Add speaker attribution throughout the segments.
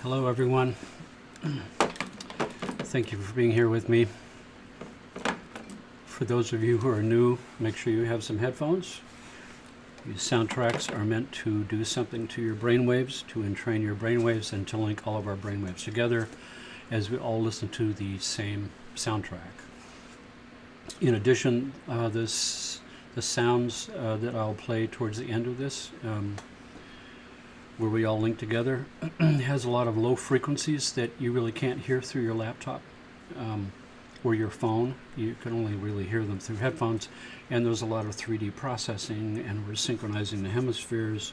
Speaker 1: Hello everyone. Thank you for being here with me. For those of you who are new, make sure you have some headphones. These soundtracks are meant to do something to your brainwaves, to entrain your brainwaves, and to link all of our brainwaves together as we all listen to the same soundtrack. In addition, the sounds that I'll play towards the end of this, where we all link together, has a lot of low frequencies that you really can't hear through your laptop or your phone. You can only really hear them through headphones, and there's a lot of 3D processing, and we're synchronizing the hemispheres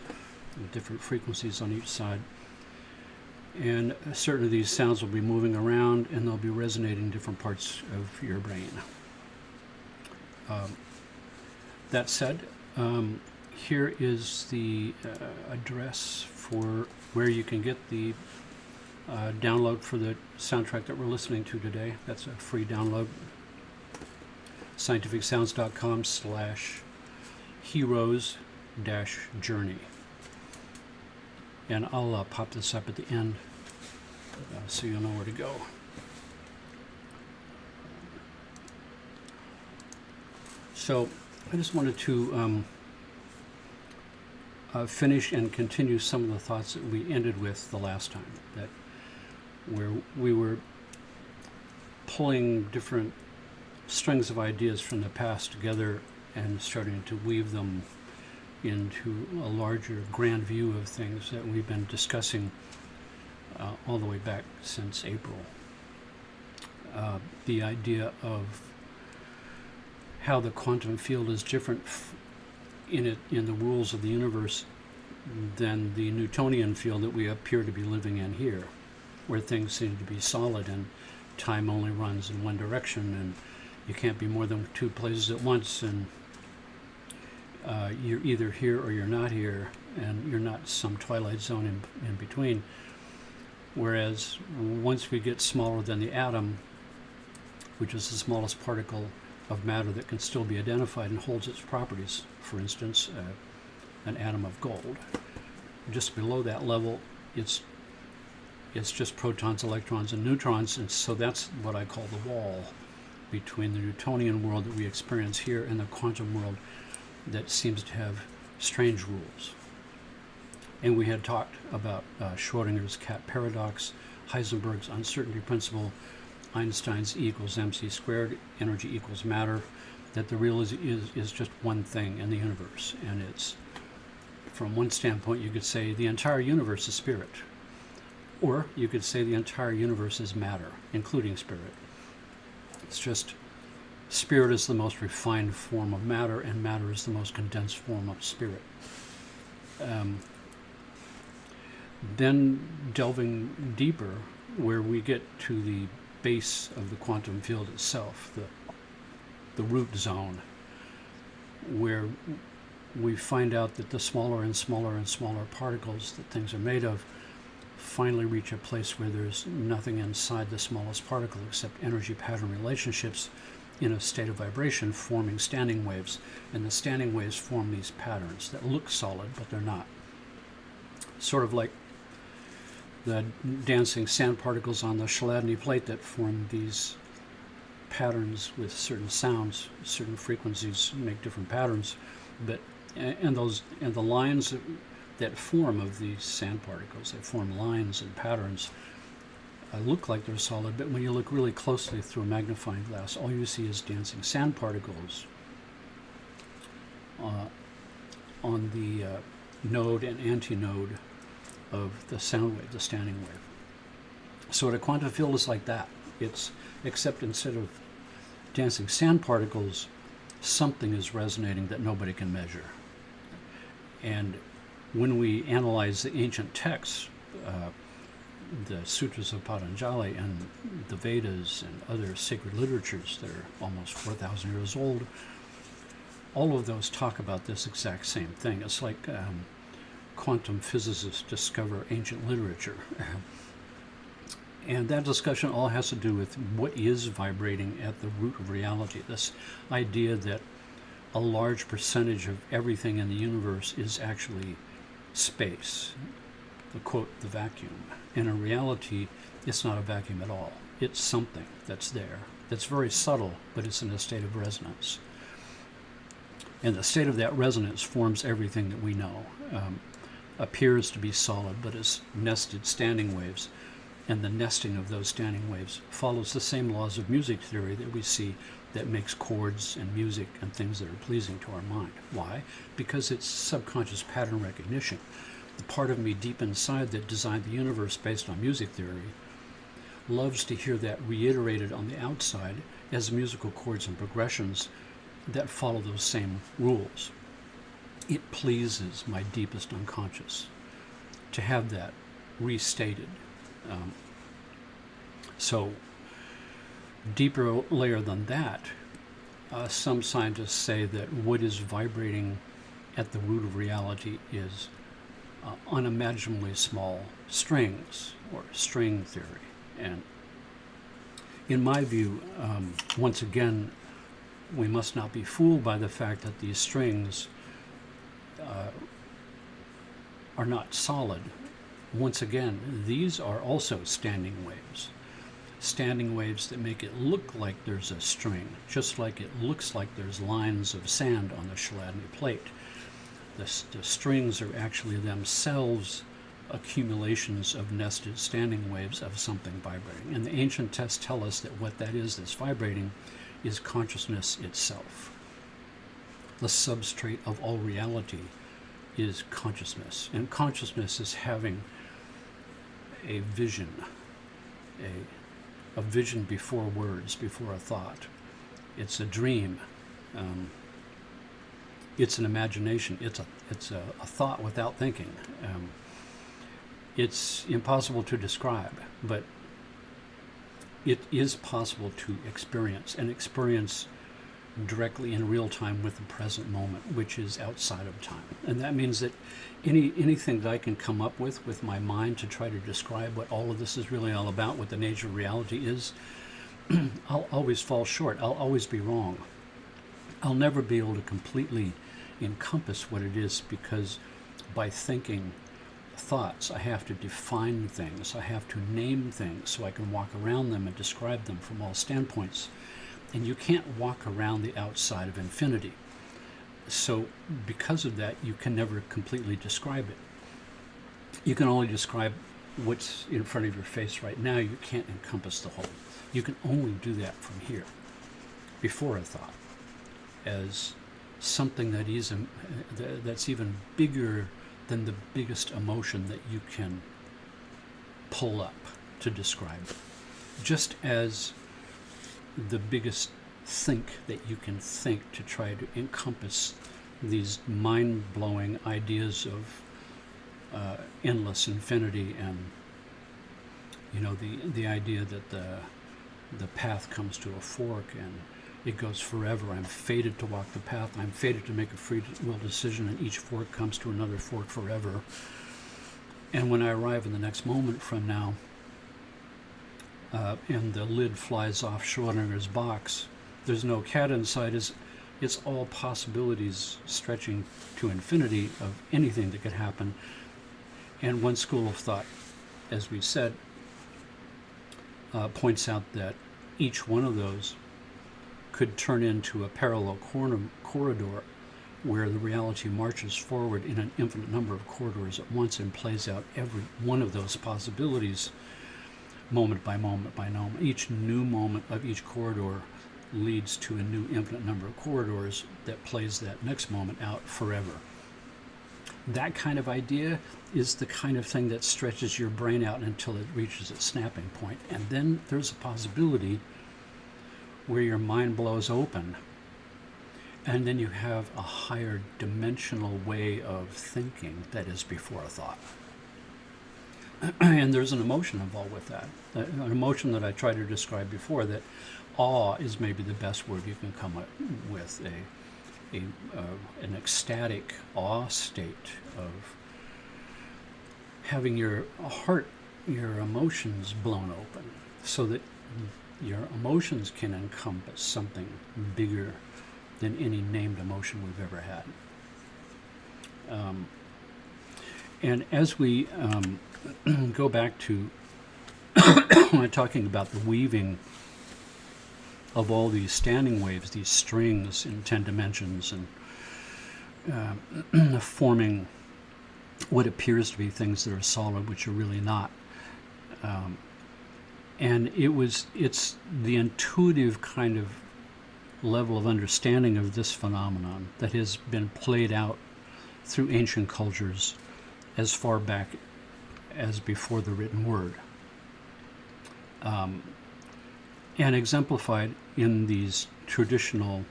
Speaker 1: with different frequencies on each side. And certain of these sounds will be moving around, and they'll be resonating in different parts of your brain. That said, here is the address for where you can get the download for the soundtrack that we're listening to today. That's a free download. scientificsounds.com/heroes-journey. And I'll pop this up at the end so you'll know where to go. So I just wanted to finish and continue some of the thoughts that we ended with the last time, that where we were pulling different strings of ideas from the past together and starting to weave them into a larger grand view of things that we've been discussing all the way back since April. The idea of how the quantum field is different in the rules of the universe than the Newtonian field that we appear to be living in here, where things seem to be solid and time only runs in one direction, and you can't be more than two places at once, and you're either here or you're not here, and you're not some twilight zone in between. Whereas once we get smaller than the atom, which is the smallest particle of matter that can still be identified and holds its properties, for instance, an atom of gold. Just below that level, it's just protons, electrons, and neutrons, and so that's what I call the wall between the Newtonian world that we experience here and the quantum world that seems to have strange rules. And we had talked about Schrodinger's cat paradox, Heisenberg's uncertainty principle, Einstein's E equals mc squared, energy equals matter, that the real is just one thing in the universe. And it's, from one standpoint, you could say the entire universe is spirit. Or you could say the entire universe is matter, including spirit. It's just spirit is the most refined form of matter, and matter is the most condensed form of spirit. Then delving deeper, where we get to the base of the quantum field itself, the root zone, where we find out that the smaller and smaller and smaller particles that things are made of finally reach a place where there's nothing inside the smallest particle except energy pattern relationships in a state of vibration forming standing waves, and the standing waves form these patterns that look solid but they're not. Sort of like the dancing sand particles on the Chladni plate that form these patterns with certain sounds, certain frequencies make different patterns, and the lines that form of these sand particles, they form lines and patterns, look like they're solid, but when you look really closely through a magnifying glass, all you see is dancing sand particles on the node and antinode of the sound wave, the standing wave. So the quantum field is like that. Except instead of dancing sand particles, something is resonating that nobody can measure. And when we analyze the ancient texts, the Sutras of Patanjali and the Vedas and other sacred literatures that are almost 4,000 years old, all of those talk about this exact same thing. It's like quantum physicists discover ancient literature. And that discussion all has to do with what is vibrating at the root of reality, this idea that a large percentage of everything in the universe is actually space. the vacuum. And in reality, it's not a vacuum at all. It's something that's there, that's very subtle, but it's in a state of resonance. And the state of that resonance forms everything that we know. Appears to be solid, but is nested standing waves. And the nesting of those standing waves follows the same laws of music theory that we see that makes chords and music and things that are pleasing to our mind. Why? Because it's subconscious pattern recognition. The part of me deep inside that designed the universe based on music theory loves to hear that reiterated on the outside as musical chords and progressions that follow those same rules. It pleases my deepest unconscious to have that restated. So, deeper layer than that, some scientists say that what is vibrating at the root of reality is unimaginably small strings, or string theory. And in my view, once again, we must not be fooled by the fact that these strings are not solid. Once again, these are also standing waves that make it look like there's a string, just like it looks like there's lines of sand on the Chladni plate. The strings are actually themselves accumulations of nested standing waves of something vibrating. And the ancient texts tell us that what that is that's vibrating is consciousness itself. The substrate of all reality is consciousness. And consciousness is having a vision, a vision before words, before a thought. It's a dream. It's an imagination. It's a thought without thinking. It's impossible to describe, but it is possible to experience, and experience directly in real time with the present moment, which is outside of time. And that means that anything that I can come up with my mind to try to describe what all of this is really all about, what the nature of reality is, I'll always fall short. I'll always be wrong. I'll never be able to completely encompass what it is, because by thinking thoughts, I have to define things, I have to name things so I can walk around them and describe them from all standpoints. And you can't walk around the outside of infinity. So because of that, you can never completely describe it. You can only describe what's in front of your face right now. You can't encompass the whole. You can only do that from here, before a thought, as something that is that's even bigger than the biggest emotion that you can pull up to describe it. Just as the biggest think that you can think to try to encompass these mind-blowing ideas of endless infinity, and the idea that the path comes to a fork and it goes forever. I'm fated to walk the path. I'm fated to make a free will decision, and each fork comes to another fork forever. And when I arrive in the next moment from now, and the lid flies off Schrodinger's box, there's no cat inside. It's all possibilities stretching to infinity of anything that could happen. And one school of thought, as we said, points out that each one of those could turn into a parallel corridor where the reality marches forward in an infinite number of corridors at once and plays out every one of those possibilities moment by moment by moment. Each new moment of each corridor leads to a new infinite number of corridors that plays that next moment out forever. That kind of idea is the kind of thing that stretches your brain out until it reaches its snapping point. And then there's a possibility where your mind blows open, and then you have a higher dimensional way of thinking that is before a thought. And there's an emotion involved with that, an emotion that I tried to describe before, that awe is maybe the best word you can come up with, an ecstatic awe state of having your heart, your emotions blown open, so that your emotions can encompass something bigger than any named emotion we've ever had. And as we go back to talking about the weaving of all these standing waves, these strings in 10 dimensions, and forming what appears to be things that are solid, which are really not. And it's the intuitive kind of level of understanding of this phenomenon that has been played out through ancient cultures as far back as before the written word. And exemplified in these traditional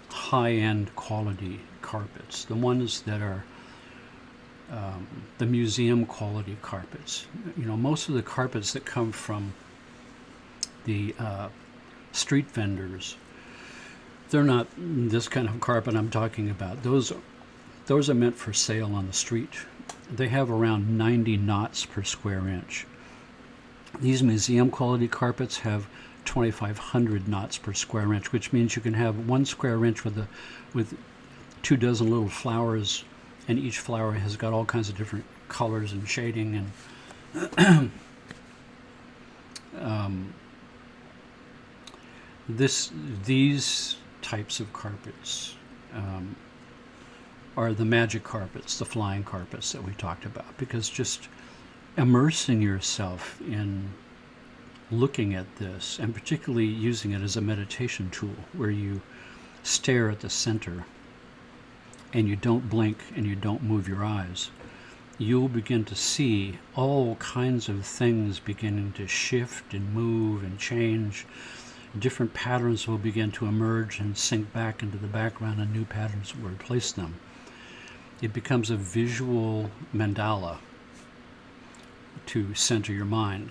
Speaker 1: high-end quality carpets, the ones that are the museum quality carpets. You know, most of the carpets that come from the street vendors, they're not this kind of carpet I'm talking about. Those are meant for sale on the street. They have around 90 knots per square inch. These museum quality carpets have 2,500 knots per square inch, which means you can have 1 square inch with 24 little flowers, and each flower has got all kinds of different colors and shading. And these types of carpets are the magic carpets, the flying carpets that we talked about, because just immersing yourself in looking at this, and particularly using it as a meditation tool where you stare at the center and you don't blink and you don't move your eyes, you'll begin to see all kinds of things beginning to shift and move and change. Different patterns will begin to emerge and sink back into the background, and new patterns will replace them. It becomes a visual mandala to center your mind.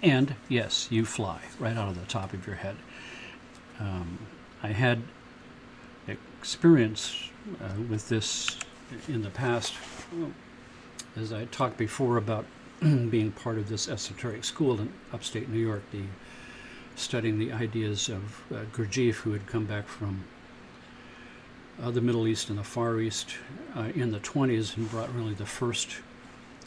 Speaker 1: And yes, you fly right out of the top of your head. I had experience with this in the past, as I talked before about being part of this esoteric school in upstate New York, studying the ideas of Gurdjieff, who had come back from the Middle East and the Far East in the 20s, and brought really the first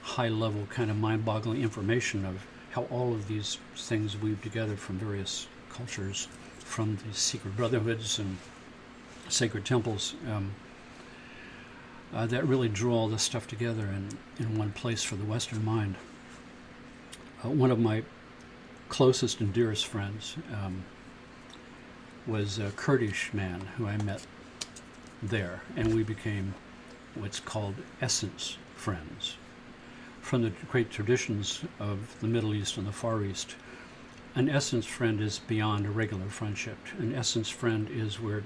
Speaker 1: high-level kind of mind-boggling information of how all of these things weave together from various cultures, from the secret brotherhoods and sacred temples, that really drew all this stuff together in one place for the Western mind. One of my closest and dearest friends was a Kurdish man who I met there, and we became what's called essence friends. From the great traditions of the Middle East and the Far East, an essence friend is beyond a regular friendship. An essence friend is where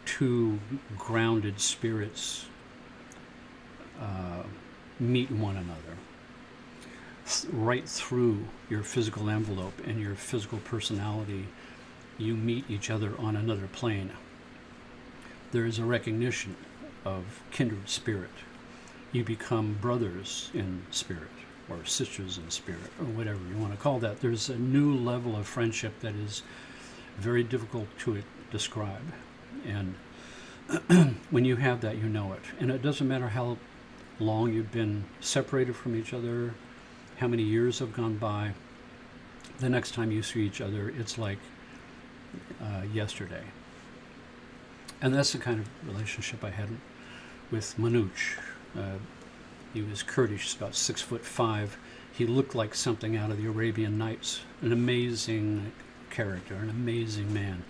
Speaker 1: two grounded spirits meet one another. Right through your physical envelope and your physical personality, you meet each other on another plane. There is a recognition of kindred spirit. You become brothers in spirit, or sisters in spirit, or whatever you want to call that. There's a new level of friendship that is very difficult to describe. And when you have that, you know it. And it doesn't matter how long you've been separated from each other, how many years have gone by. The next time you see each other, it's like yesterday. And that's the kind of relationship I had with Manouch. He was Kurdish, about 6'5". He looked like something out of the Arabian Nights. An amazing character, an amazing man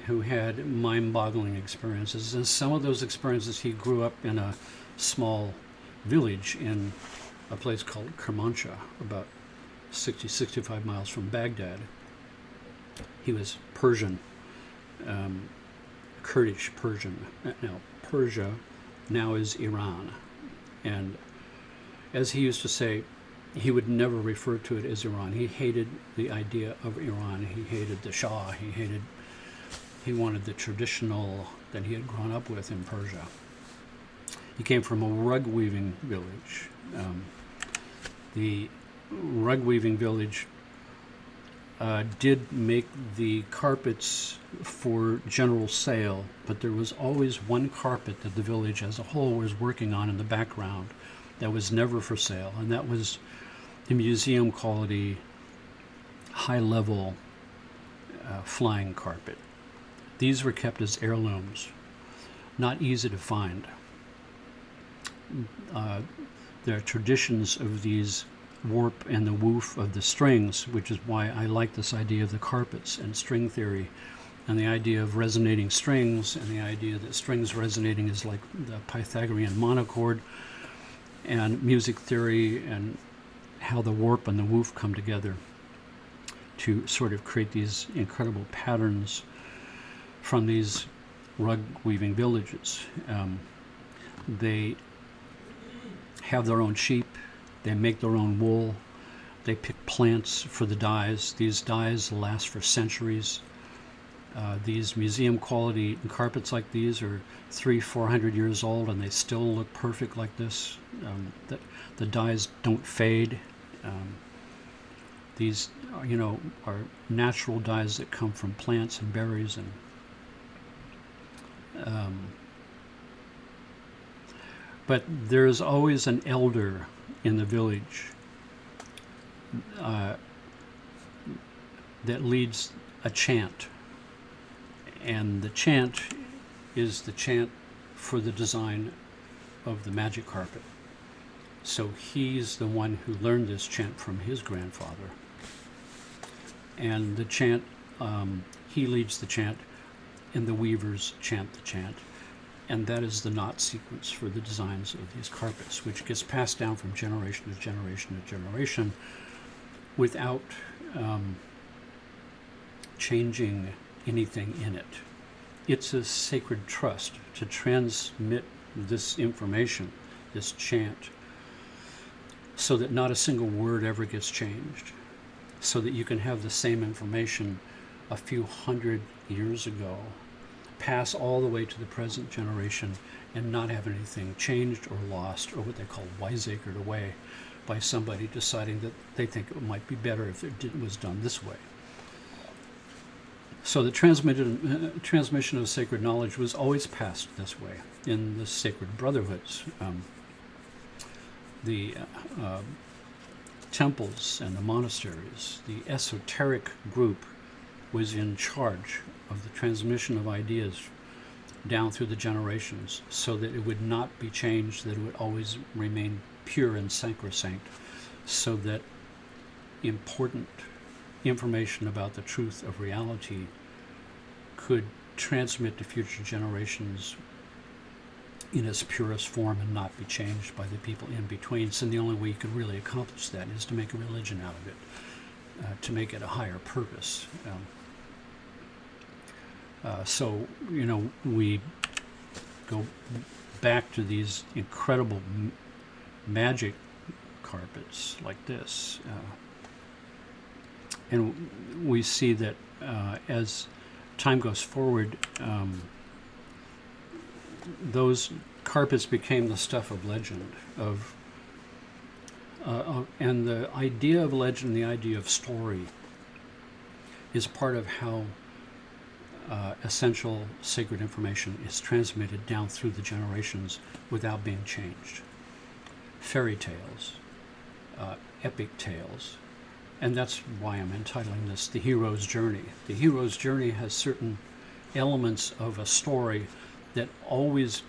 Speaker 1: who had mind-boggling experiences. And some of those experiences, he grew up in a small village in a place called Kermanshah, about 65 miles from Baghdad. He was Persian, Kurdish Persian. Now, Persia now is Iran. And as he used to say, he would never refer to it as Iran. He hated the idea of Iran. He hated the Shah. He wanted the traditional that he had grown up with in Persia. He came from a rug weaving village. The rug weaving village did make the carpets for general sale, but there was always one carpet that the village as a whole was working on in the background that was never for sale, and that was the museum quality, high level flying carpet. These were kept as heirlooms, not easy to find. There are traditions of these warp and the woof of the strings, which is why I like this idea of the carpets and string theory, and the idea of resonating strings, and the idea that strings resonating is like the Pythagorean monochord, and music theory, and how the warp and the woof come together to sort of create these incredible patterns from these rug weaving villages. They have their own sheep, they make their own wool, they pick plants for the dyes. These dyes last for centuries. These museum quality carpets like these are 300-400 years old, and they still look perfect like this. The dyes don't fade. These are natural dyes that come from plants and berries, and but there's always an elder in the village that leads a chant, and the chant is the chant for the design of the magic carpet. So he's the one who learned this chant from his grandfather, and the chant, he leads the chant, and the weavers chant the chant, and that is the knot sequence for the designs of these carpets, which gets passed down from generation to generation to generation without changing anything in it. It's a sacred trust to transmit this information, this chant, so that not a single word ever gets changed, so that you can have the same information a few hundred years ago pass all the way to the present generation and not have anything changed or lost, or what they call wiseacred away by somebody deciding that they think it might be better if it was done this way. So the transmission of sacred knowledge was always passed this way in the sacred brotherhoods. The temples and the monasteries, the esoteric group was in charge of the transmission of ideas down through the generations, so that it would not be changed, that it would always remain pure and sacrosanct, so that important information about the truth of reality could transmit to future generations in its purest form and not be changed by the people in between. So the only way you could really accomplish that is to make a religion out of it, to make it a higher purpose. So, we go back to these incredible magic carpets like this. And we see that as time goes forward, those carpets became the stuff of legend, and the idea of legend, the idea of story, is part of how essential sacred information is transmitted down through the generations without being changed. Fairy tales, epic tales, and that's why I'm entitling this The Hero's Journey. The Hero's Journey has certain elements of a story that always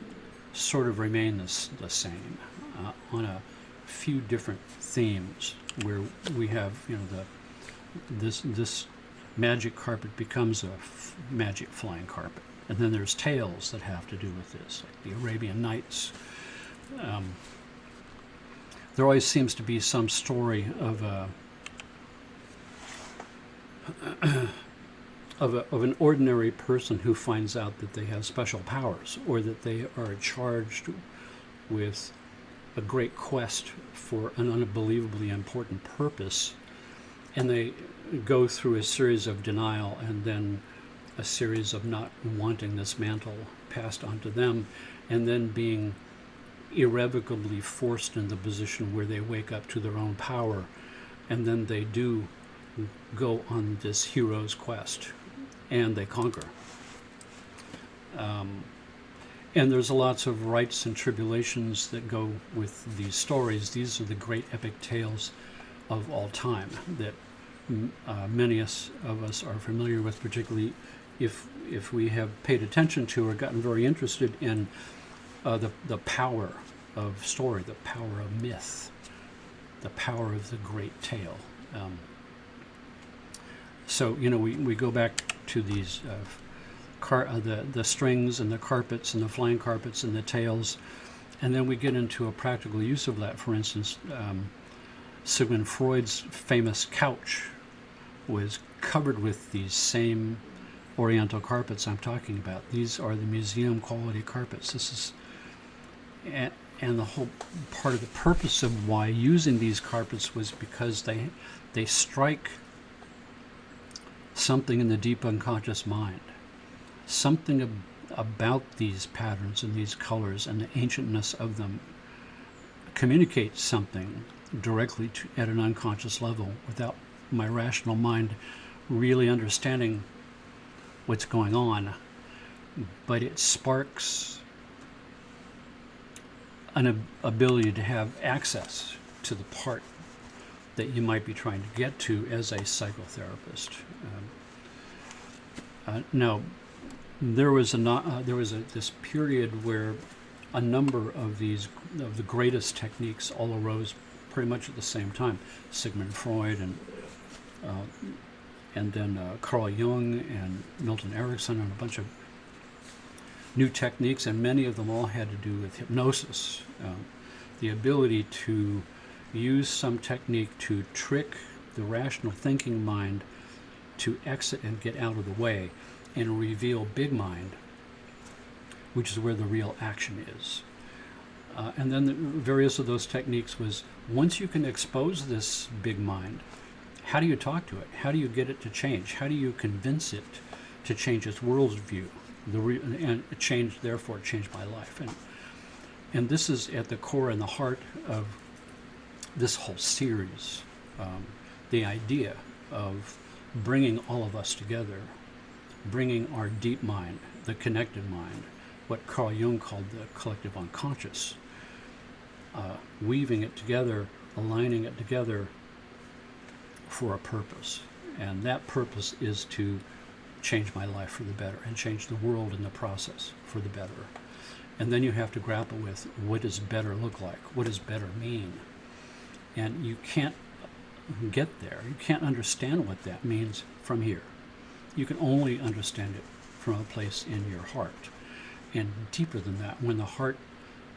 Speaker 1: sort of remain the same on a few different themes, where we have, this magic carpet becomes a magic flying carpet. And then there's tales that have to do with this, like the Arabian Nights. There always seems to be some story of an ordinary person who finds out that they have special powers, or that they are charged with a great quest for an unbelievably important purpose, and they go through a series of denial and then a series of not wanting this mantle passed on to them, and then being irrevocably forced in the position where they wake up to their own power, and then they do go on this hero's quest, and they conquer. And there's lots of rights and tribulations that go with these stories. These are the great epic tales of all time that many of us are familiar with, particularly if we have paid attention to or gotten very interested in the power of story, the power of myth, the power of the great tale. So, we go back to these the strings and the carpets and the flying carpets and the tails, and then we get into a practical use of that. For instance, Sigmund Freud's famous couch was covered with these same oriental carpets I'm talking about. These are the museum quality carpets. And the whole part of the purpose of why using these carpets was because they strike something in the deep unconscious mind. Something about these patterns and these colors and the ancientness of them communicates something directly at an unconscious level without my rational mind really understanding what's going on. But it sparks an ability to have access to the part that you might be trying to get to as a psychotherapist. Now, there was this period where a number of the greatest techniques all arose pretty much at the same time. Sigmund Freud and then Carl Jung and Milton Erickson and a bunch of new techniques, and many of them all had to do with hypnosis, the ability to use some technique to trick the rational thinking mind to exit and get out of the way and reveal big mind, which is where the real action is. And then the various of those techniques was, once you can expose this big mind, how do you talk to it? How do you get it to change? How do you convince it to change its worldview? And therefore change my life. And this is at the core and the heart of this whole series, the idea of bringing all of us together, bringing our deep mind, the connected mind, what Carl Jung called the collective unconscious, weaving it together, aligning it together for a purpose. And that purpose is to change my life for the better and change the world in the process for the better. And then you have to grapple with, what does better look like? What does better mean? And you can't get there. You can't understand what that means from here. You can only understand it from a place in your heart. And deeper than that, when the heart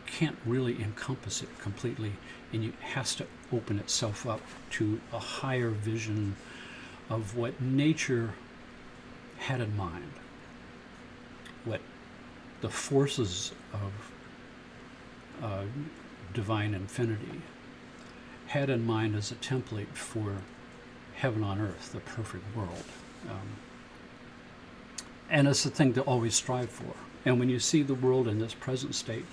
Speaker 1: can't really encompass it completely, and it has to open itself up to a higher vision of what nature had in mind, what the forces of divine infinity had in mind as a template for heaven on earth, the perfect world. And it's the thing to always strive for. And when you see the world in this present state,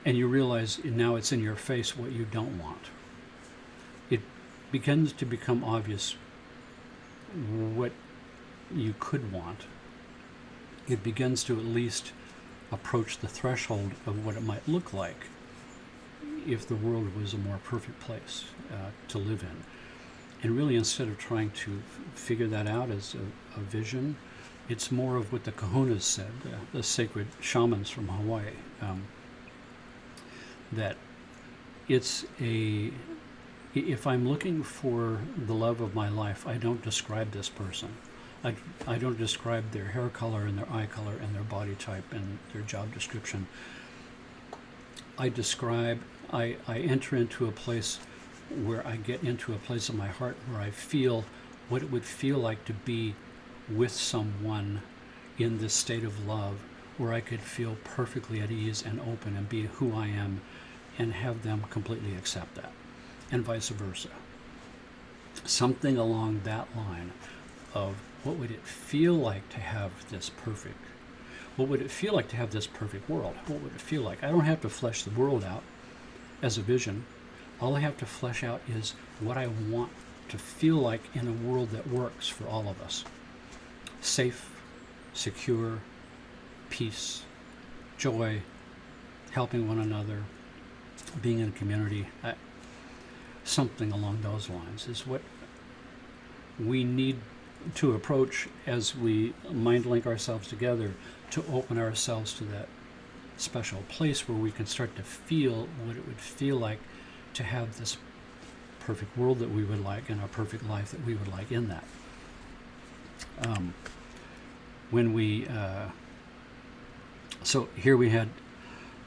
Speaker 1: and you realize now it's in your face what you don't want, it begins to become obvious what you could want. It begins to at least approach the threshold of what it might look like if the world was a more perfect place to live in. And really, instead of trying to figure that out as a vision, it's more of what the kahunas said, the sacred shamans from Hawaii, that it's if I'm looking for the love of my life, I don't describe this person. I don't describe their hair color and their eye color and their body type and their job description. I enter into a place where I get into a place in my heart where I feel what it would feel like to be with someone in this state of love, where I could feel perfectly at ease and open and be who I am and have them completely accept that, and vice versa. Something along that line of, what would it feel like to have this perfect? What would it feel like to have this perfect world? What would it feel like? I don't have to flesh the world out as a vision. All I have to flesh out is what I want to feel like in a world that works for all of us. Safe, secure, peace, joy, helping one another, being in a community, something along those lines is what we need to approach as we mind link ourselves together to open ourselves to that special place where we can start to feel what it would feel like to have this perfect world that we would like and a perfect life that we would like in that. So here we had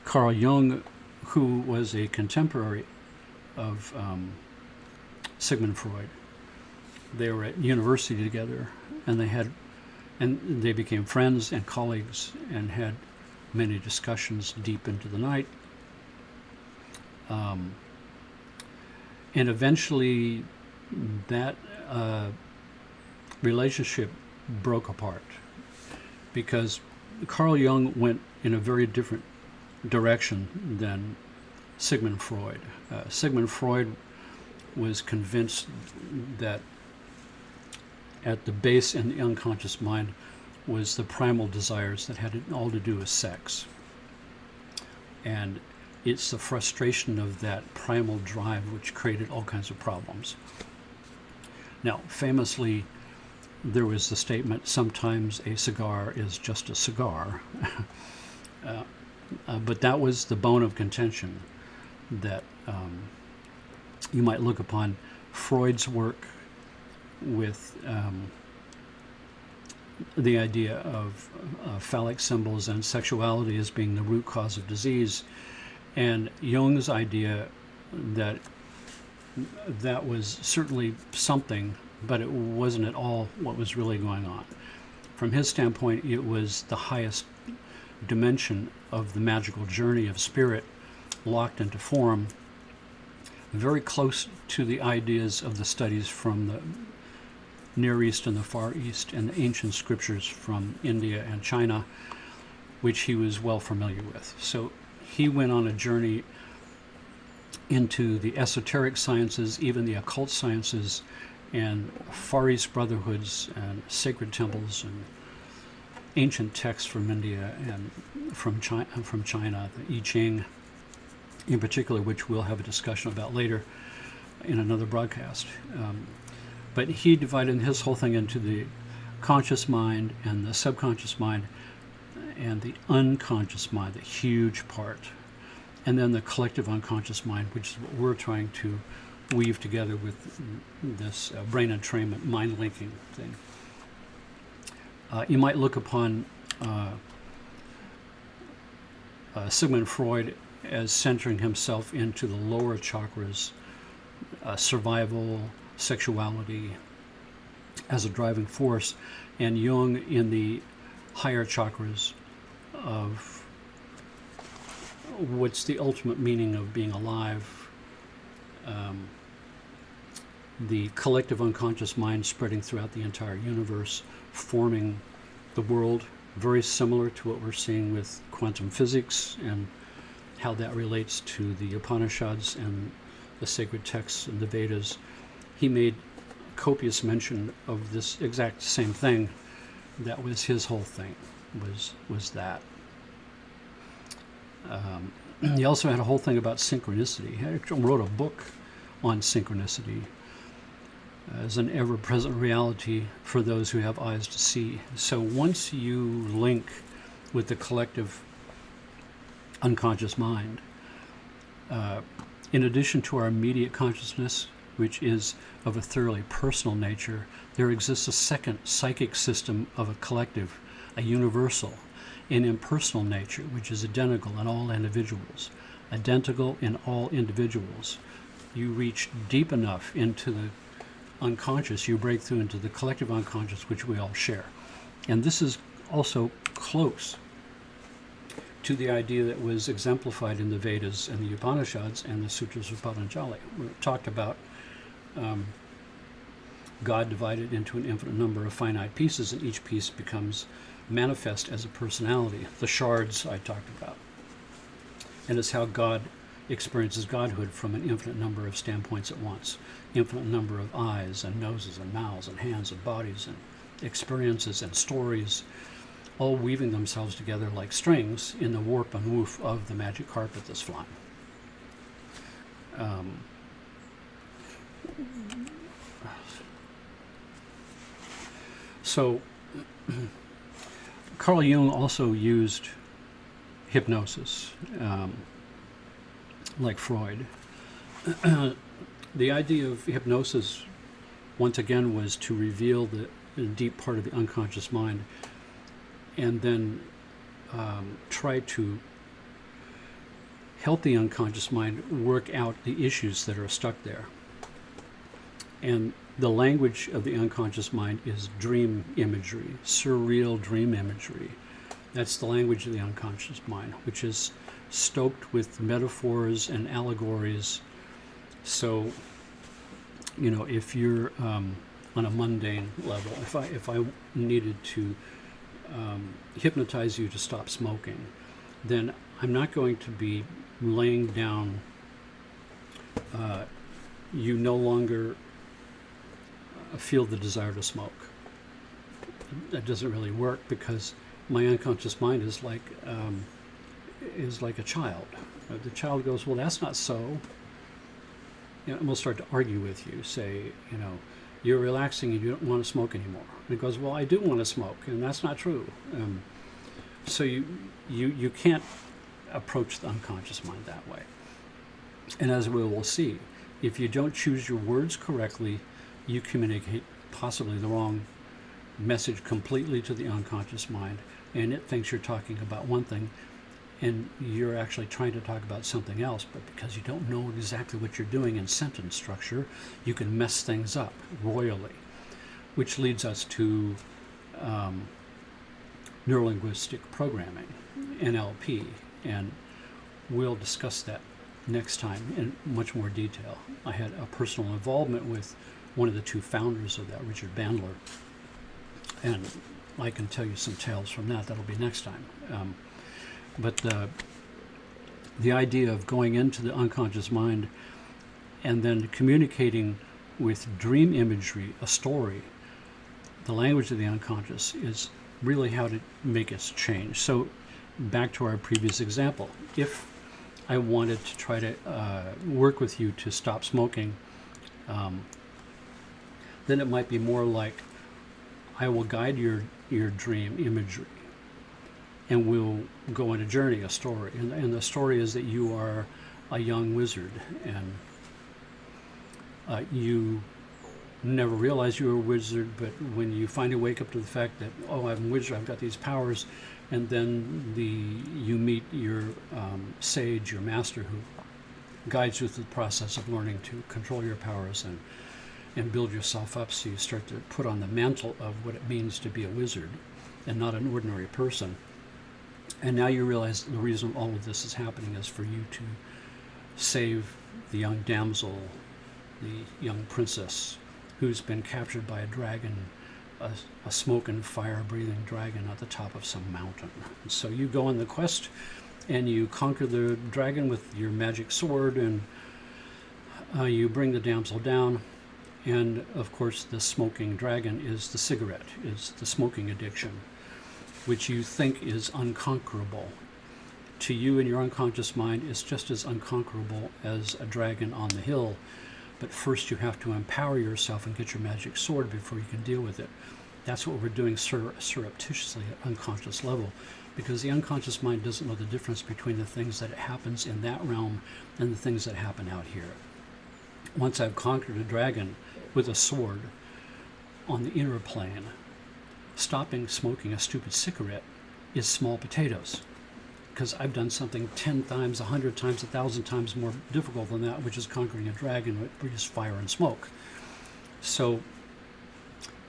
Speaker 1: Carl Jung, who was a contemporary of Sigmund Freud. They were at university together, and they became friends and colleagues and had many discussions deep into the night. And eventually that relationship broke apart because Carl Jung went in a very different direction than Sigmund Freud. Sigmund Freud was convinced that at the base in the unconscious mind was the primal desires that had all to do with sex. And it's the frustration of that primal drive which created all kinds of problems. Now, famously, there was the statement, sometimes a cigar is just a cigar. But that was the bone of contention that you might look upon Freud's work with the idea of phallic symbols and sexuality as being the root cause of disease, and Jung's idea that that was certainly something, but it wasn't at all what was really going on. From his standpoint, it was the highest dimension of the magical journey of spirit locked into form, very close to the ideas of the studies from the Near East and the Far East and the ancient scriptures from India and China, which he was well familiar with. So he went on a journey into the esoteric sciences, even the occult sciences, and Far East brotherhoods and sacred temples and ancient texts from India and from China, the I Ching in particular, which we'll have a discussion about later in another broadcast. But he divided his whole thing into the conscious mind and the subconscious mind and the unconscious mind, the huge part, and then the collective unconscious mind, which is what we're trying to weave together with this brain entrainment, mind linking thing. You might look upon Sigmund Freud as centering himself into the lower chakras, survival, sexuality as a driving force, and Jung in the higher chakras of what's the ultimate meaning of being alive, the collective unconscious mind spreading throughout the entire universe, forming the world, very similar to what we're seeing with quantum physics and how that relates to the Upanishads and the sacred texts and the Vedas. He made copious mention of this exact same thing. That was his whole thing, was that. He also had a whole thing about synchronicity. He actually wrote a book on synchronicity as an ever-present reality for those who have eyes to see. So once you link with the collective unconscious mind, in addition to our immediate consciousness, which is of a thoroughly personal nature, there exists a second psychic system of a collective, a universal, an impersonal nature, which is identical in all individuals. Identical in all individuals. You reach deep enough into the unconscious, you break through into the collective unconscious, which we all share. And this is also close to the idea that was exemplified in the Vedas and the Upanishads and the Sutras of Patanjali. We talked about God divided into an infinite number of finite pieces, and each piece becomes manifest as a personality. The shards I talked about. And it's how God experiences godhood from an infinite number of standpoints at once, infinite number of eyes and noses and mouths and hands and bodies and experiences and stories, all weaving themselves together like strings in the warp and woof of the magic carpet that's flying. So Carl Jung also used hypnosis, like Freud. The idea of hypnosis, once again, was to reveal the deep part of the unconscious mind and then try to help the unconscious mind work out the issues that are stuck there. And the language of the unconscious mind is dream imagery, surreal dream imagery. That's the language of the unconscious mind, which is stoked with metaphors and allegories. So, you know, if you're on a mundane level, if I needed to hypnotize you to stop smoking, then I'm not going to be laying down, you no longer feel the desire to smoke. That doesn't really work because my unconscious mind is like a child. The child goes, well, that's not so. You know, and we'll start to argue with you, say, you know, you're relaxing and you don't want to smoke anymore. And it goes, well, I do want to smoke, and that's not true. So you can't approach the unconscious mind that way. And as we will see, if you don't choose your words correctly, you communicate possibly the wrong message completely to the unconscious mind, and it thinks you're talking about one thing, and you're actually trying to talk about something else, but because you don't know exactly what you're doing in sentence structure, you can mess things up royally, which leads us to Neuro-Linguistic Programming, NLP, and we'll discuss that next time in much more detail. I had a personal involvement with one of the two founders of that, Richard Bandler, and I can tell you some tales from that. That'll be next time. But the idea of going into the unconscious mind and then communicating with dream imagery, a story, the language of the unconscious, is really how to make us change. So back to our previous example. If I wanted to try to work with you to stop smoking, then it might be more like, I will guide your dream imagery, and we'll go on a journey, a story. And the story is that you are a young wizard, and you never realized you were a wizard, but when you finally wake up to the fact that, oh, I'm a wizard, I've got these powers, and then you meet your sage, your master, who guides you through the process of learning to control your powers and build yourself up, so you start to put on the mantle of what it means to be a wizard and not an ordinary person. And now you realize the reason all of this is happening is for you to save the young damsel, the young princess, who's been captured by a dragon, a smoke and fire-breathing dragon at the top of some mountain. And so you go on the quest, and you conquer the dragon with your magic sword, and you bring the damsel down. And of course, the smoking dragon is the cigarette, is the smoking addiction, which you think is unconquerable. To you in your unconscious mind, it's just as unconquerable as a dragon on the hill. But first you have to empower yourself and get your magic sword before you can deal with it. That's what we're doing surreptitiously at unconscious level, because the unconscious mind doesn't know the difference between the things that happens in that realm and the things that happen out here. Once I've conquered a dragon with a sword on the inner plane, stopping smoking a stupid cigarette is small potatoes, because I've done something 10 times, 100 times, 1,000 times more difficult than that, which is conquering a dragon that breathes fire and smoke. So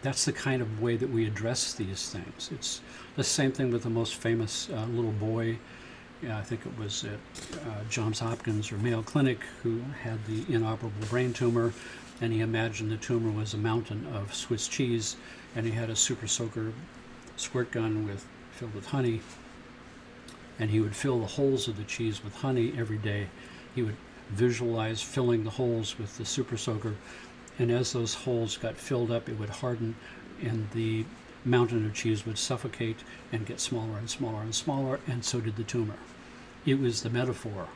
Speaker 1: that's the kind of way that we address these things. It's the same thing with the most famous little boy, I think it was at Johns Hopkins or Mayo Clinic, who had the inoperable brain tumor, and he imagined the tumor was a mountain of Swiss cheese, and he had a super soaker squirt gun filled with honey, and he would fill the holes of the cheese with honey every day. he would visualize filling the holes with the super soaker, and as those holes got filled up, it would harden, and the mountain of cheese would suffocate and get smaller and smaller and smaller, and so did the tumor. It was the metaphor,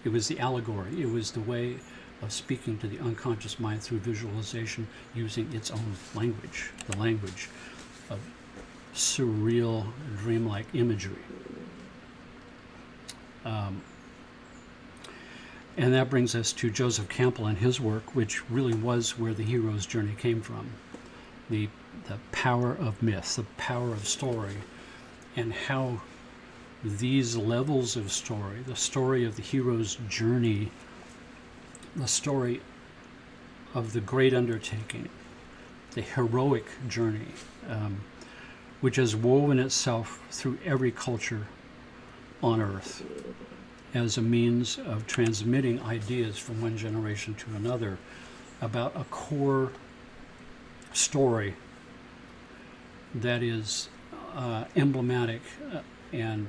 Speaker 1: it was the allegory, it was the way of speaking to the unconscious mind through visualization using its own language, the language of surreal, dreamlike imagery. And that brings us to Joseph Campbell and his work, which really was where the hero's journey came from. The power of myth, the power of story, and how these levels of story, the story of the hero's journey, the story of the great undertaking, the heroic journey, which has woven itself through every culture on Earth as a means of transmitting ideas from one generation to another about a core story that is emblematic and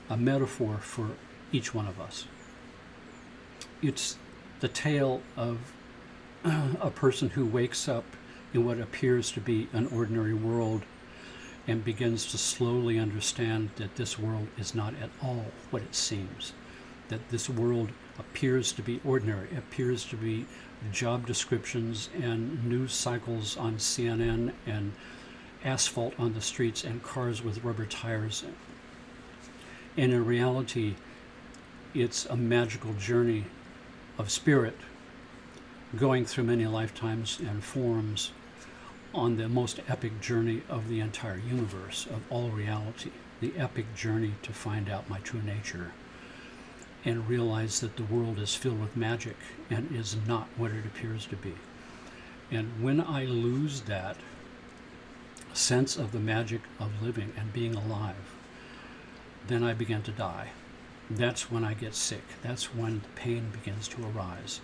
Speaker 1: a metaphor for each one of us. It's the tale of a person who wakes up in what appears to be an ordinary world and begins to slowly understand that this world is not at all what it seems, that this world appears to be ordinary, appears to be job descriptions and news cycles on CNN and asphalt on the streets and cars with rubber tires. And in reality, it's a magical journey of spirit going through many lifetimes and forms on the most epic journey of the entire universe, of all reality, the epic journey to find out my true nature and realize that the world is filled with magic and is not what it appears to be. And when I lose that sense of the magic of living and being alive, then I begin to die. That's when I get sick. That's when the pain begins to arise.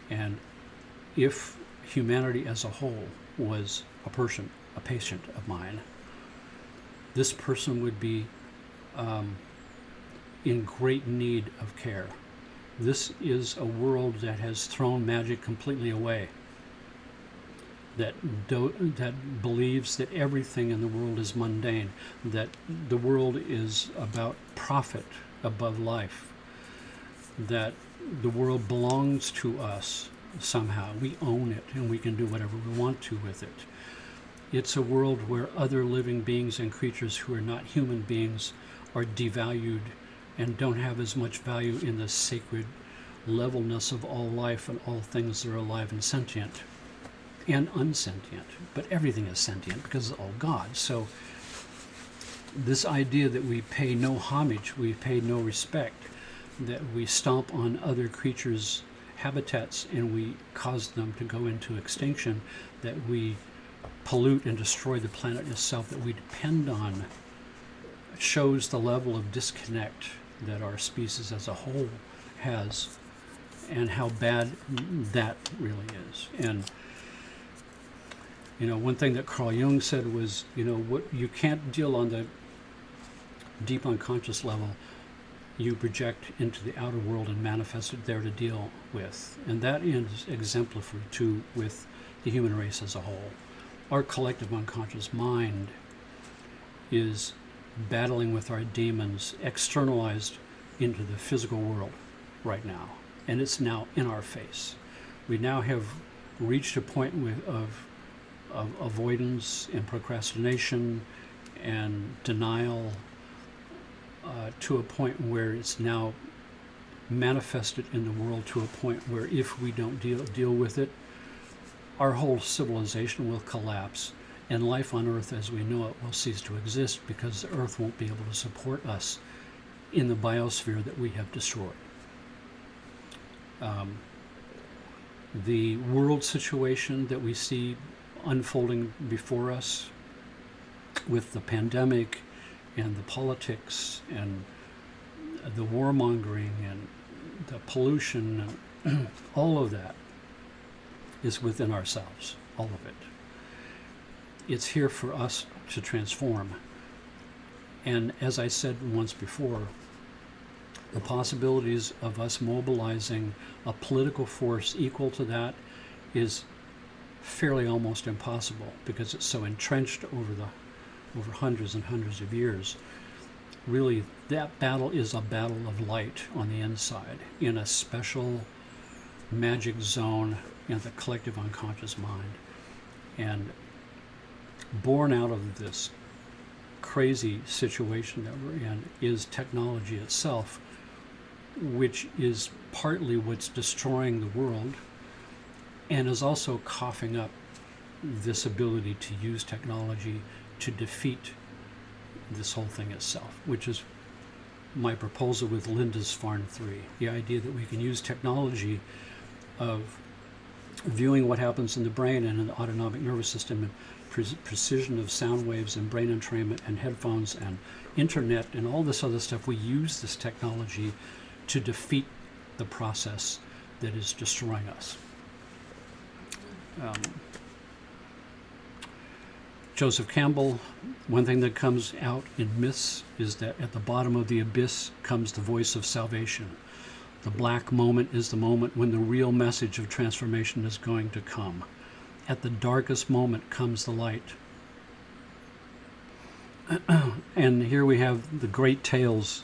Speaker 1: And if humanity as a whole was a person, a patient of mine, this person would be in great need of care. This is a world that has thrown magic completely away, that believes that everything in the world is mundane, that the world is about profit above life, that the world belongs to us somehow. We own it and we can do whatever we want to with it. It's a world where other living beings and creatures who are not human beings are devalued and don't have as much value in the sacred levelness of all life and all things that are alive and sentient and unsentient. But everything is sentient because it's all God. So this idea that we pay no homage, we pay no respect, that we stomp on other creatures' habitats and we cause them to go into extinction, that we pollute and destroy the planet itself that we depend on, shows the level of disconnect that our species as a whole has and how bad that really is. And one thing that Carl Jung said was, what you can't deal on the deep unconscious level, you project into the outer world and manifest it there to deal with. And that is exemplary too with the human race as a whole. Our collective unconscious mind is battling with our demons externalized into the physical world right now. And it's now in our face. We now have reached a point of avoidance and procrastination and denial to a point where it's now manifested in the world to a point where if we don't deal with it, our whole civilization will collapse and life on Earth as we know it will cease to exist because the Earth won't be able to support us in the biosphere that we have destroyed. The world situation that we see unfolding before us with the pandemic and the politics and the warmongering and the pollution and all of that is within ourselves, all of it. It's here for us to transform. And as I said once before, The possibilities of us mobilizing a political force equal to that is fairly almost impossible, because it's so entrenched over hundreds and hundreds of years. Really, that battle is a battle of light on the inside, in a special magic zone in the collective unconscious mind. And born out of this crazy situation that we're in is technology itself, which is partly what's destroying the world, and is also coughing up this ability to use technology to defeat this whole thing itself, which is my proposal with Lindisfarne 3. The idea that we can use technology of viewing what happens in the brain and in the autonomic nervous system, and precision of sound waves and brain entrainment and headphones and internet and all this other stuff. We use this technology to defeat the process that is destroying us. Joseph Campbell, one thing that comes out in myths is that at the bottom of the abyss comes the voice of salvation. The black moment is the moment when the real message of transformation is going to come. At the darkest moment comes the light. And here we have the great tales,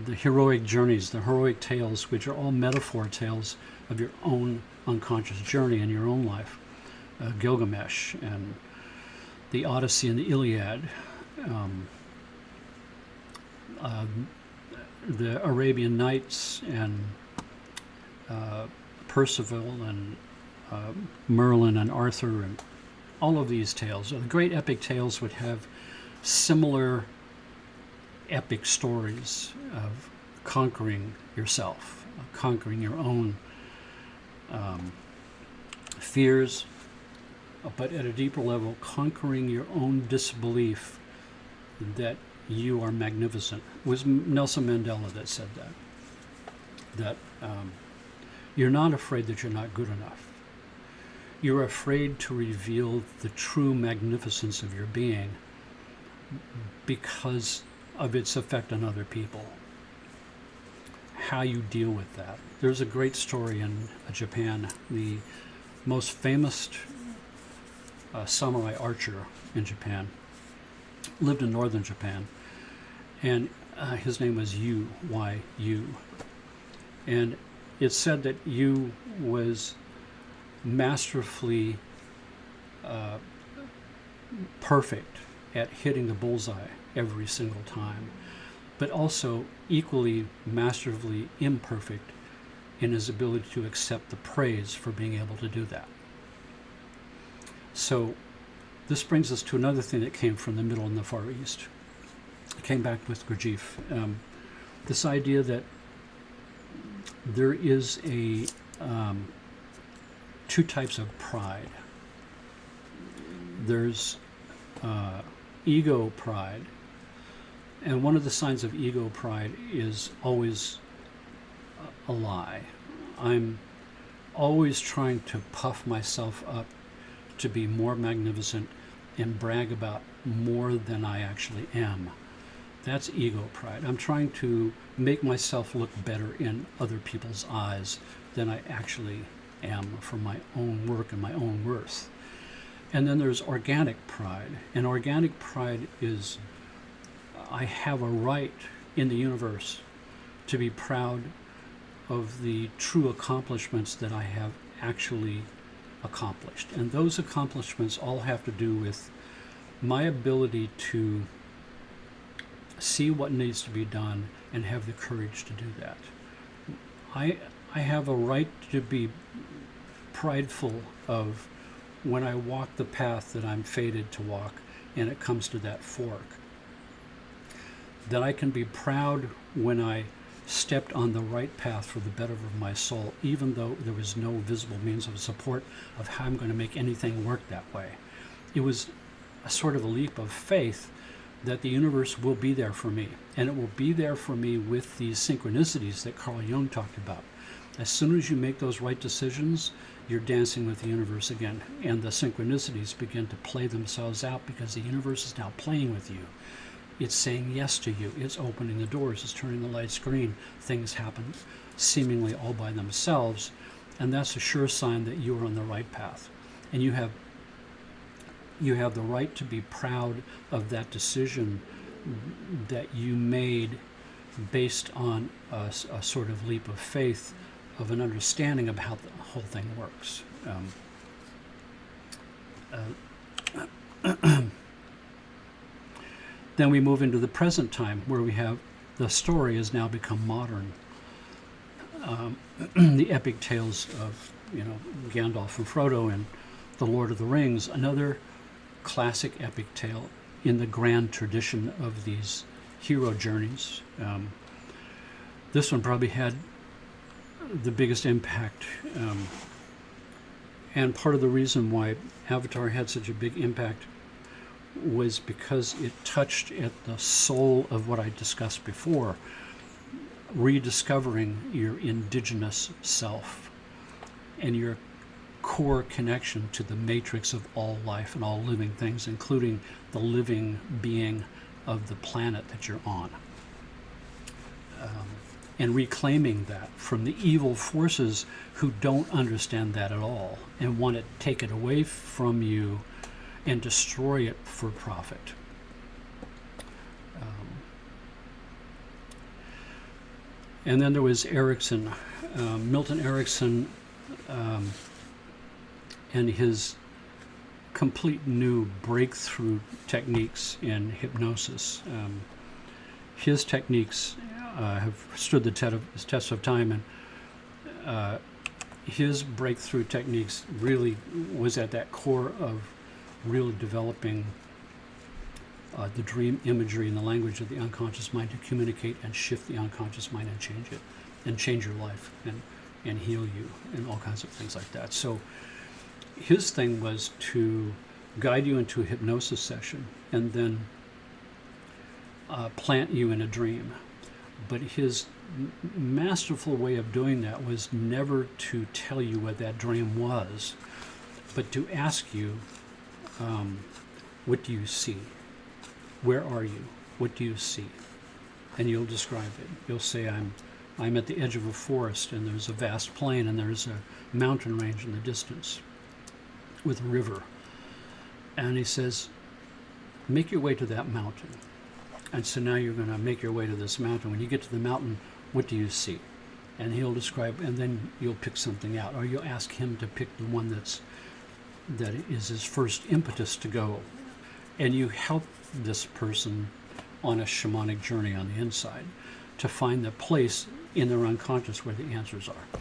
Speaker 1: the heroic journeys, the heroic tales, which are all metaphor tales of your own unconscious journey in your own life. Gilgamesh and the Odyssey and the Iliad, the Arabian Nights and Percival and Merlin and Arthur, and all of these tales. The great epic tales would have similar epic stories of conquering yourself, conquering your own fears, but at a deeper level, conquering your own disbelief that you are magnificent. It was Nelson Mandela that said that you're not afraid that you're not good enough. You're afraid to reveal the true magnificence of your being because of its effect on other people. How you deal with that. There's a great story in Japan. The most famous samurai archer in Japan lived in northern Japan, and his name was Yu, Y-U. And it's said that Yu was masterfully perfect at hitting the bullseye every single time, but also equally masterfully imperfect in his ability to accept the praise for being able to do that. So this brings us to another thing that came from the Middle and the Far East. It came back with Gurdjieff. This idea that there is two types of pride. There's ego pride, and one of the signs of ego pride is always a lie. I'm always trying to puff myself up to be more magnificent and brag about more than I actually am. That's ego pride. I'm trying to make myself look better in other people's eyes than I actually am for my own work and my own worth. And then there's organic pride. And organic pride is I have a right in the universe to be proud of the true accomplishments that I have actually accomplished. And those accomplishments all have to do with my ability to see what needs to be done and have the courage to do that. I have a right to be prideful of when I walk the path that I'm fated to walk and it comes to that fork. That I can be proud when I stepped on the right path for the better of my soul, even though there was no visible means of support of how I'm going to make anything work that way. It was a sort of a leap of faith that the universe will be there for me, and it will be there for me with these synchronicities that Carl Jung talked about. As soon as you make those right decisions, you're dancing with the universe again, and the synchronicities begin to play themselves out because the universe is now playing with you. It's saying yes to you. It's opening the doors. It's turning the lights green. Things happen seemingly all by themselves. And that's a sure sign that you are on the right path. And you have the right to be proud of that decision that you made based on a sort of leap of faith, of an understanding of how the whole thing works. Then we move into the present time, where we have the story has now become modern. The epic tales of, Gandalf and Frodo and the Lord of the Rings, another classic epic tale in the grand tradition of these hero journeys. This one probably had the biggest impact, and part of the reason why Avatar had such a big impact was because it touched at the soul of what I discussed before, rediscovering your indigenous self and your core connection to the matrix of all life and all living things, including the living being of the planet that you're on. And reclaiming that from the evil forces who don't understand that at all and want to take it away from you and destroy it for profit. And then there was Erickson, Milton Erickson, and his complete new breakthrough techniques in hypnosis. His techniques have stood the test of time, and his breakthrough techniques really was at that core of really developing the dream imagery and the language of the unconscious mind to communicate and shift the unconscious mind and change it, and change your life and heal you and all kinds of things like that. So his thing was to guide you into a hypnosis session and then plant you in a dream. But his masterful way of doing that was never to tell you what that dream was, but to ask you, what do you see? Where are you? What do you see? And you'll describe it. You'll say, I'm at the edge of a forest, and there's a vast plain, and there's a mountain range in the distance with a river. And he says, make your way to that mountain. And so now you're going to make your way to this mountain. When you get to the mountain, what do you see? And he'll describe, and then you'll pick something out, or you'll ask him to pick the one that is his first impetus to go. And you help this person on a shamanic journey on the inside to find the place in their unconscious where the answers are.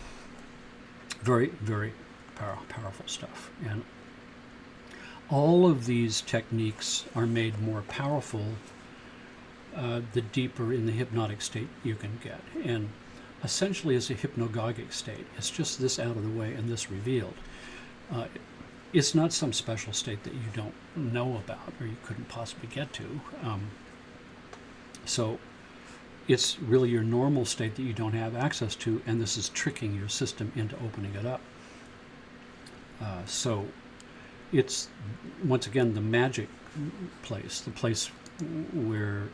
Speaker 1: Very, very powerful stuff. And all of these techniques are made more powerful the deeper in the hypnotic state you can get. And essentially it's a hypnagogic state. It's just this out of the way and this revealed. It's not some special state that you don't know about or you couldn't possibly get to. So it's really your normal state that you don't have access to, and this is tricking your system into opening it up. So it's, once again, the magic place, the place where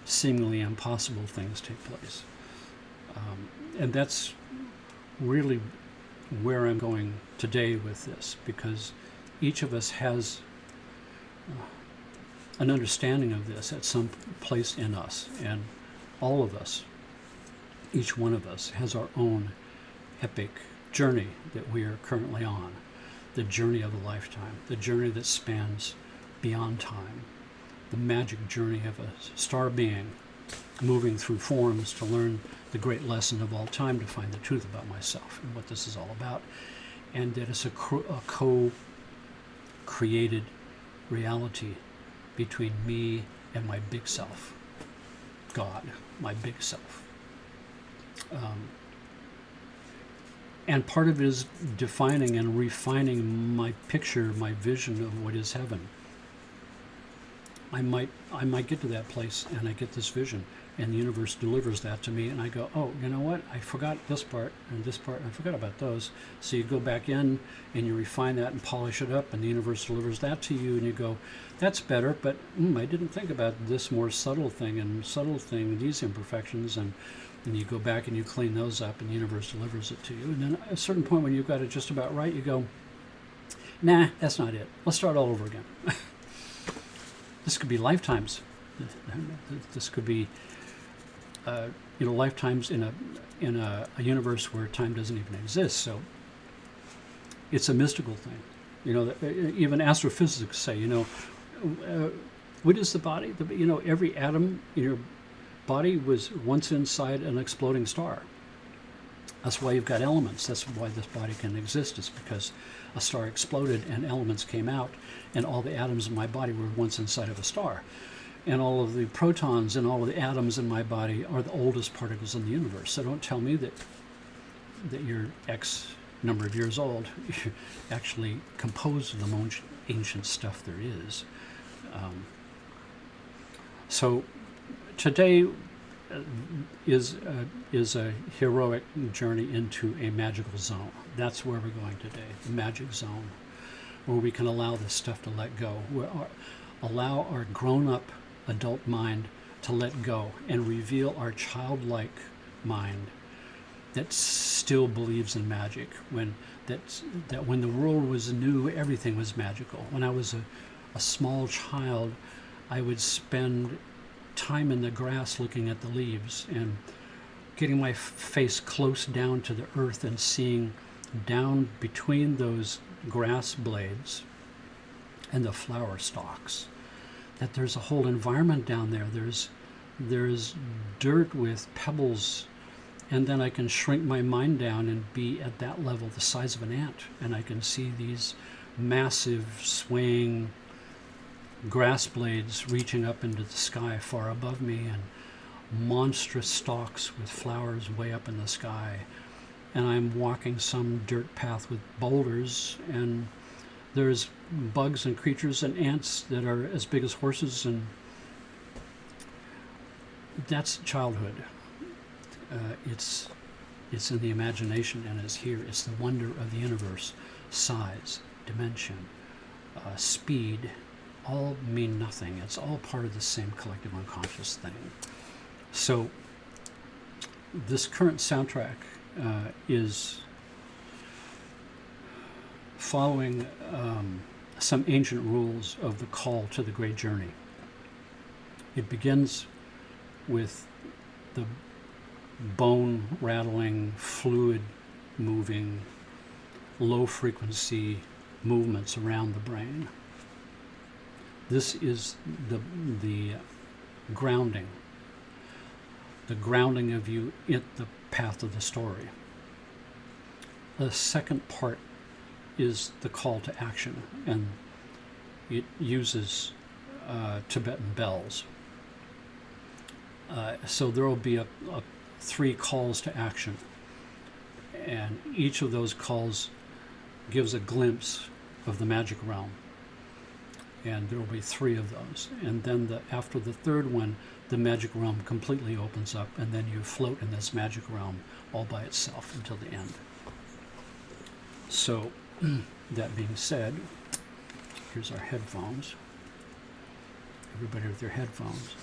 Speaker 1: seemingly impossible things take place. And that's really where I'm going today with this, because each of us has an understanding of this at some place in us, and all of us, each one of us, has our own epic journey that we are currently on, the journey of a lifetime, the journey that spans beyond time, the magic journey of a star being moving through forms to learn the great lesson of all time, to find the truth about myself and what this is all about, and that it's a co-created reality between me and my big self, God, my big self. And part of it is defining and refining my picture, my vision of what is heaven. I might get to that place and I get this vision, and the universe delivers that to me, and I go, oh, you know what? I forgot this part and this part. I forgot about those. So you go back in and you refine that and polish it up, and the universe delivers that to you, and you go, that's better, but I didn't think about this more subtle thing, these imperfections, and you go back and you clean those up, and the universe delivers it to you. And then at a certain point when you've got it just about right, you go, nah, that's not it. Let's start all over again. This could be lifetimes. This could be, lifetimes in a universe where time doesn't even exist. So it's a mystical thing. Even astrophysicists say, what is the body? Every atom in your body was once inside an exploding star. That's why you've got elements. That's why this body can exist. It's because a star exploded and elements came out, and all the atoms in my body were once inside of a star. And all of the protons and all of the atoms in my body are the oldest particles in the universe. So don't tell me that you're X number of years old. You're actually composed of the most ancient stuff there is. So today is a heroic journey into a magical zone. That's where we're going today, the magic zone, where we can allow this stuff to let go, allow our grown-up adult mind to let go and reveal our childlike mind that still believes in magic, that when the world was new, everything was magical. When I was a small child, I would spend time in the grass looking at the leaves and getting my face close down to the earth and seeing down between those grass blades and the flower stalks that there's a whole environment down there. There's dirt with pebbles, and then I can shrink my mind down and be at that level, the size of an ant, and I can see these massive swaying grass blades reaching up into the sky far above me, and monstrous stalks with flowers way up in the sky. And I'm walking some dirt path with boulders, and there's bugs and creatures and ants that are as big as horses, and that's childhood. It's in the imagination, and it's here. It's the wonder of the universe. Size, dimension, speed, all mean nothing. It's all part of the same collective unconscious thing. So this current soundtrack is following some ancient rules of the call to the great journey. It begins with the bone rattling, fluid moving, low frequency movements around the brain. This is the grounding of you in the path of the story. The second part is the call to action, and it uses Tibetan bells. So there will be 3 calls to action, and each of those calls gives a glimpse of the magic realm, and there will be 3 of those. And then after the third one, the magic realm completely opens up, and then you float in this magic realm all by itself until the end. So that being said, here's our headphones. Everybody with their headphones.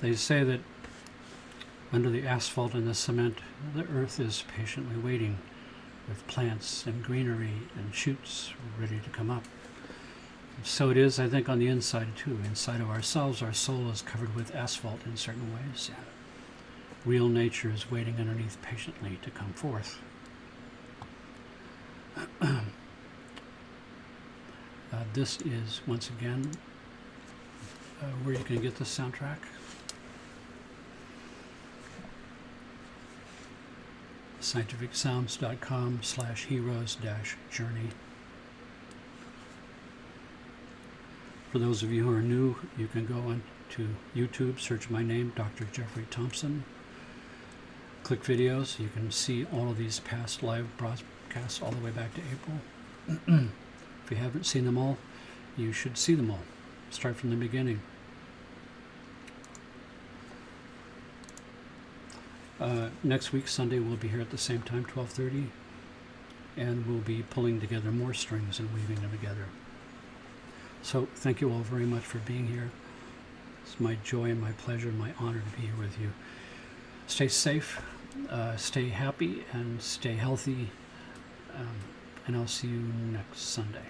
Speaker 1: They say that under the asphalt and the cement, the earth is patiently waiting with plants and greenery and shoots ready to come up. So it is, I think, on the inside too. Inside of ourselves, our soul is covered with asphalt in certain ways. And real nature is waiting underneath patiently to come forth. This is, once again, where you can get the soundtrack. scientificsounds.com/heroes-journey. For those of you who are new, you can go on to YouTube, search my name, Dr. Jeffrey Thompson. Click videos. You can see all of these past live broadcasts all the way back to April. If you haven't seen them all, you should see them all. Start from the beginning. Next week, Sunday, we'll be here at the same time, 12:30, and we'll be pulling together more strings and weaving them together. So thank you all very much for being here. It's my joy and my pleasure and my honor to be here with you. Stay safe, stay happy, and stay healthy, and I'll see you next Sunday.